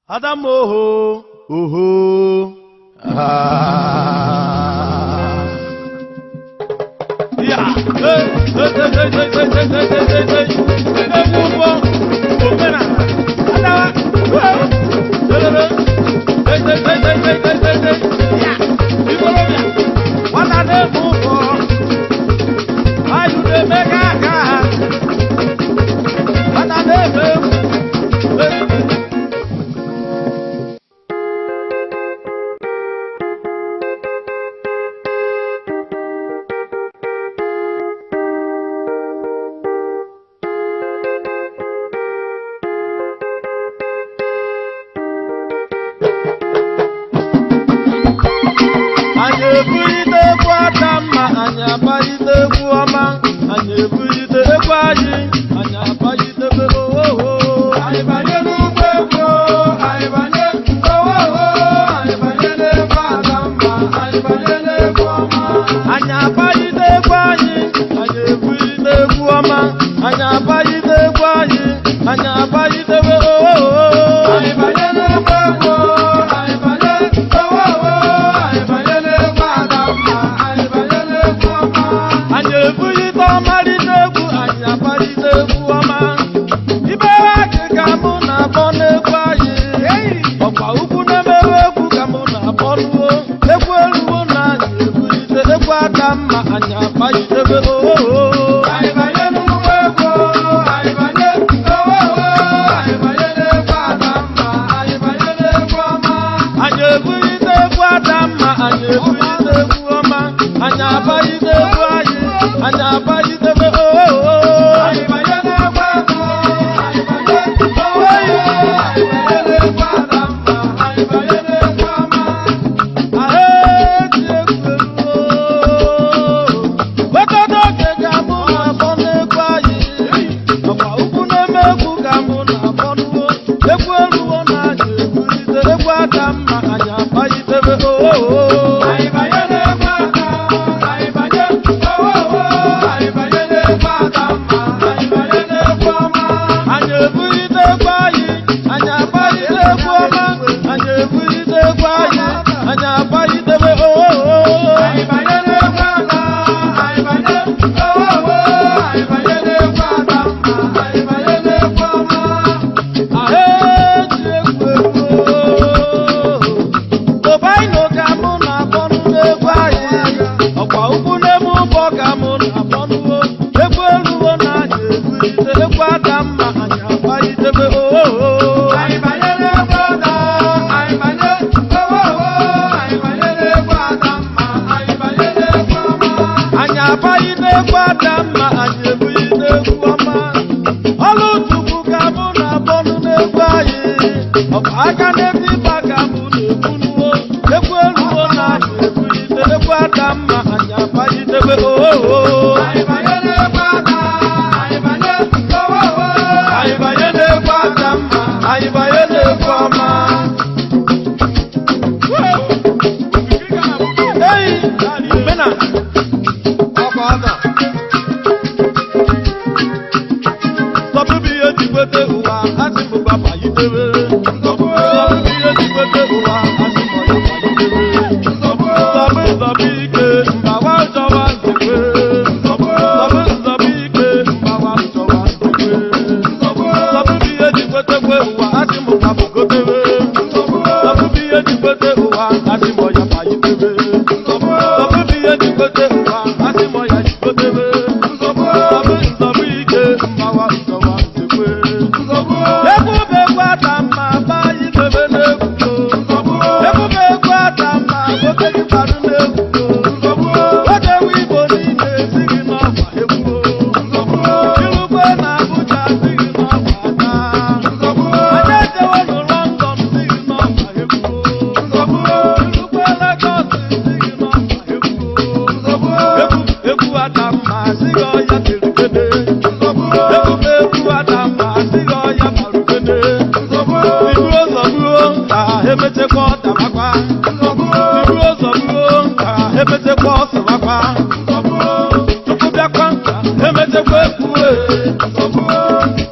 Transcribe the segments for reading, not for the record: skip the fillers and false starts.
Adam oho, oho. Yeah.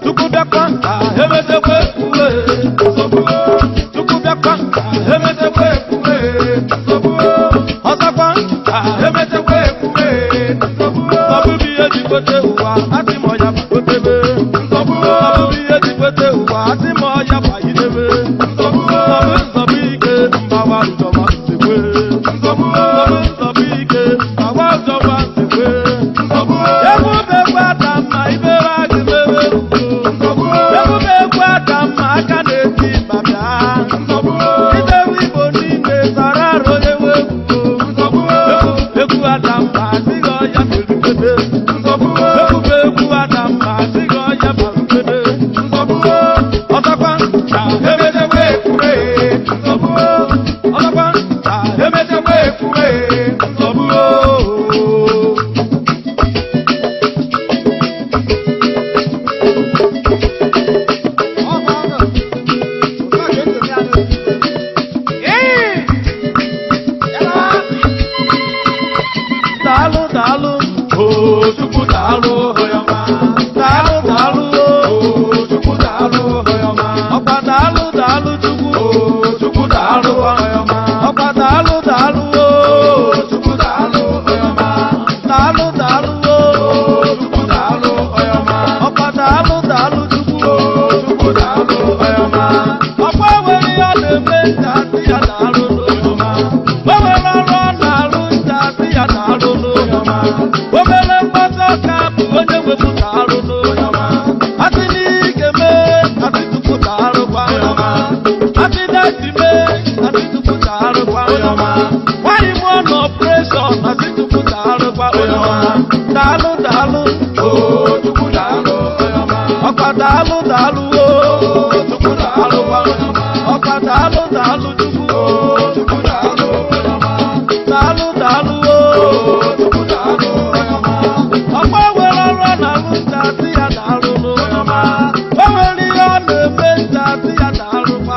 Tukuda kwanta, hemete kwe uwe, ejikwete ụwa asị m ọya gbagotebe nzọbụ ihe ejikwete ụwa asị m ọya gbagidebe nzọbụ ike mgbawa ụjọba nsekwe nzọbụ ike mgbawa ụjọba nsekwe ebube egwu aka mma ibere agị mere ebube egwu aka mma aka na-eti babịa idewe igbo niile zara arụ onye nwe egwu aka mma adịghị ọya merugede ebube egwu aka mma adịghị ọya barugede ọzọkwa ka emedekwa ekwure ọzọkwa ka emedekwa ekwure nzọbụ daalụ daalụ Chukwu daalụ daalụ daalụ Chukwu daalụ ọkwa daalụ daalụ Chukwu daalụ ọkwa daalụ daalụ Chukwu daalụ daalụ daalụ Chukwu daalụ ọkwa daalụ daalụ Chukwu daalụ ọkwa nwere ihe ọ na-eme nta asị ya daalụ o nwere ọrụ ọ na-arụ nta asị ya daalụ obere mgbata ọka bụ onye wepụta arụ asị n'ike mee asị tụpụta arụkwa asị daji mee asị tụpụta arụkwa nwaanyị mụọ na ọpụreshọn asị tụpụta arụkwa daalụ daalụ Chukwu daalụ ọkwa daalụ daalụ Chukwu daalụ ọkwa daalụ daalụ Chukwu daalụ daalụ daalụ Chukwu daalụ ọkwa nwere ọrụ ọ na-arụ nta asị ya daalụ o nwere ihe ọ na-eme nta asị ya daalụkwa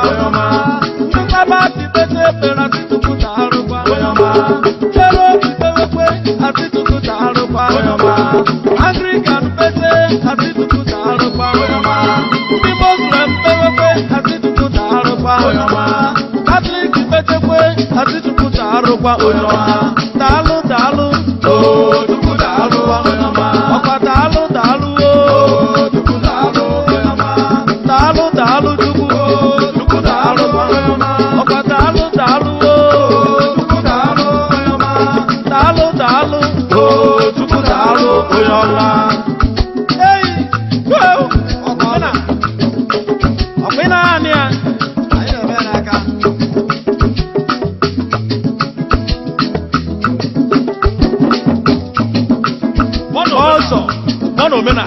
ndị mkpaba akịbete ekpere asị tụpụta arụkwa chere obi kpewekwe asị tụpụta arụkwa Anglican pete asị tụpụta arụkwa ndị Muslim kpewekwe asị tụpụta arụkwa Catholic petekwe asị tụpụta arụkwa daalụ daalụ Chukwu daalụ ọkwa daalụ daalụ Chukwu daalụ daalụ daalụ Chukwu daalụ ọkwa daalụ daalụ Chukwu daalụ daalụ daalụ Chukwu daalụ onye ọma ọkwa naanị ya anyị na-eme n'aka ọsọ ọ na omenala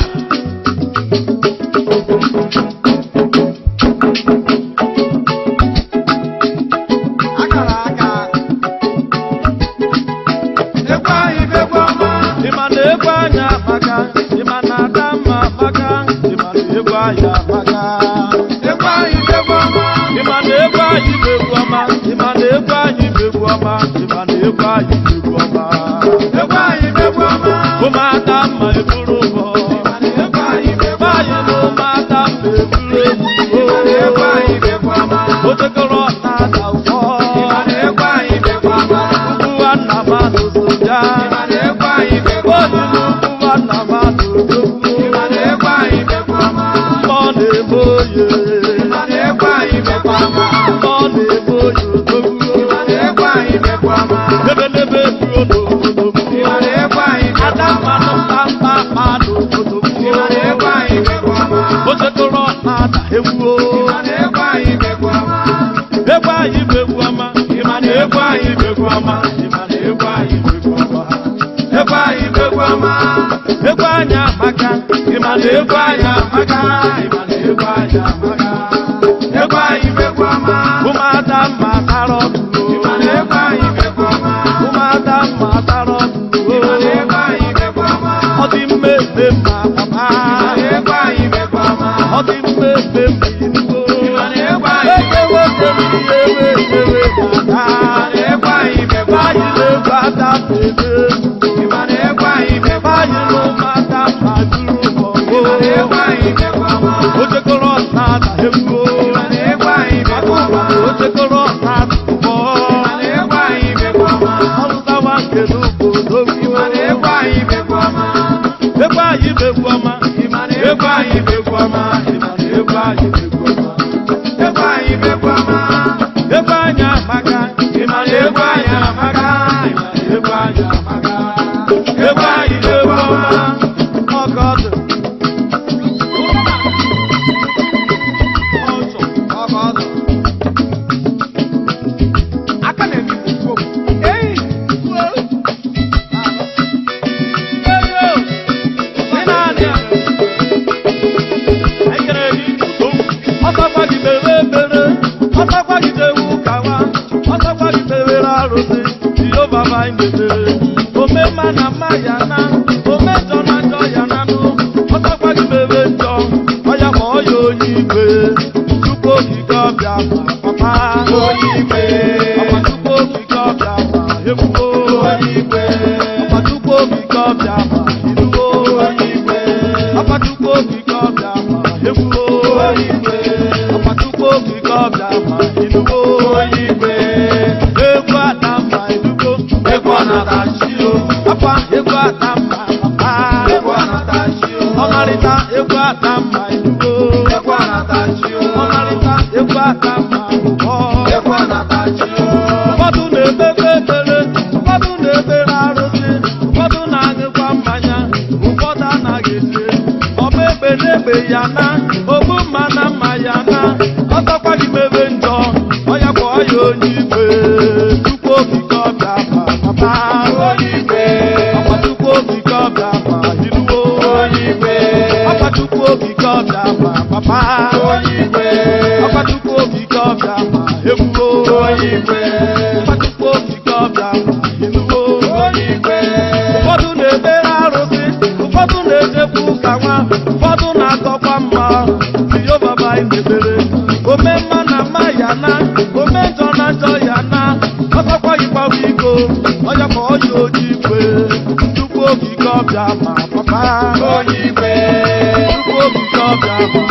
akara aka egwu anyị begwu ọma ịma na egwu anyị amaka ịma na ada mma amaka ịma na egwu anyị amaka egwu anyị begwu ọma ịma na egwu anyị begwu ọma ịma na egwu anyị begwu ọma ịma na egwu anyị begwu ọma egwu anyị begwu ọma ụmụada mma eburu ụbọ ụmụada mma eburu egwu otekọrọ na-ada ụfọ ụwa nna m n'ozoja onyinu ụwa nna m n'odogwu ọ na-eme oye ọ na-eme oye odogwu ebelebe ebuo n'obodo ada mmanụ mkpamkpa n'obodo otekọrọ na-ada egwu anyị begwu ọma ịma na egwu anyị begwu ọma ịma na egwu anyị begwu ọma egwu anyị begwu ọma egwu anyị amaka ịma na egwu anyị amaka ịma na egwu anyị amaka egwu anyị begwu ọma ụmụada mma tara ọdụ ịma na egwu anyị begwu ọma ụmụada mma tara ọdụ ịma na egwu anyị begwu ọma ọ dị mma ebe mma papa egwu anyị begwu ọma ọ dị mma ebe mma inugo ịma na egwu anyị ekewe ekewe ewe ekewe dada egwu anyị begwu ọma anyị na-egwu ada bebe ịma na egwu anyị begwu ọma anyị n'ụmụada mma duru ụbọ ịma na egwu anyị begwu ọma otekọrọ na-ada egwu ịma na egwu anyị anyị egwu ọma egwu anyị amaka ịma na egwu anyị amaka egwu anyị amaka egwu anyị egwu ọma ọgọdụ aka na-eme ikwu na maya na ome njọ na njọ ya na nụ ọtakwa gị mere njọ ọya ma ọya onye ikpe Chukwu okike ọbịa ma papa onye ikpe ọkwa Chukwu okike ọbịa ma ekwuo onye ikpe ọkwa Chukwu okike ọbịa ma inuwo onye ikpe ọkwa Chukwu okike ọbịa ma ekwuo onye ikpe ọkwa Chukwu okike ọbịa ma inuwo onye ikpe egwu ada mma inugo egwu ọnatachi Papa, egwu ata mma papa egwu anatachi ọmarịta egwu ata mma idugo egwu anatachi ọmarịta egwu ata mma ụbọ egwu anatachi ụfọdụ na-ekpekpe ekpere ụfọdụ na-ekpere arụsị ụfọdụ na-aṅụkwa mmanya ụfọdụ anaghị ete ọba egbe na-egbe ya na ogbu mma na mma ya na ọtọkwa gị mebe njọ ọya kwa ọya onye ikpe Chukwu okike ọbịa ma papa onye ikpe Chukwu okike ọbịa ma inuwo onye ikpe ọkwa Chukwu okike ọbịa ma papa onye ikpe ọkwa Chukwu okike ọbịa ma ekwuo onye ikpe ọkwa Chukwu okike ọbịa ma inuwo onye ikpe ụfọdụ na-ekpere arụsị ụfọdụ na-ejekwa ụka nwa ụfọdụ na-akọkwa mma Jehova bụ anyị na-ekpere ome mma na mma ya na ome njọ na njọ ya na ọsọkwa yikpawa iko ọya ma ọya onye ikpe Chukwu okike ọbịa ma papa onye ikpe Chukwu okike ọbịa ma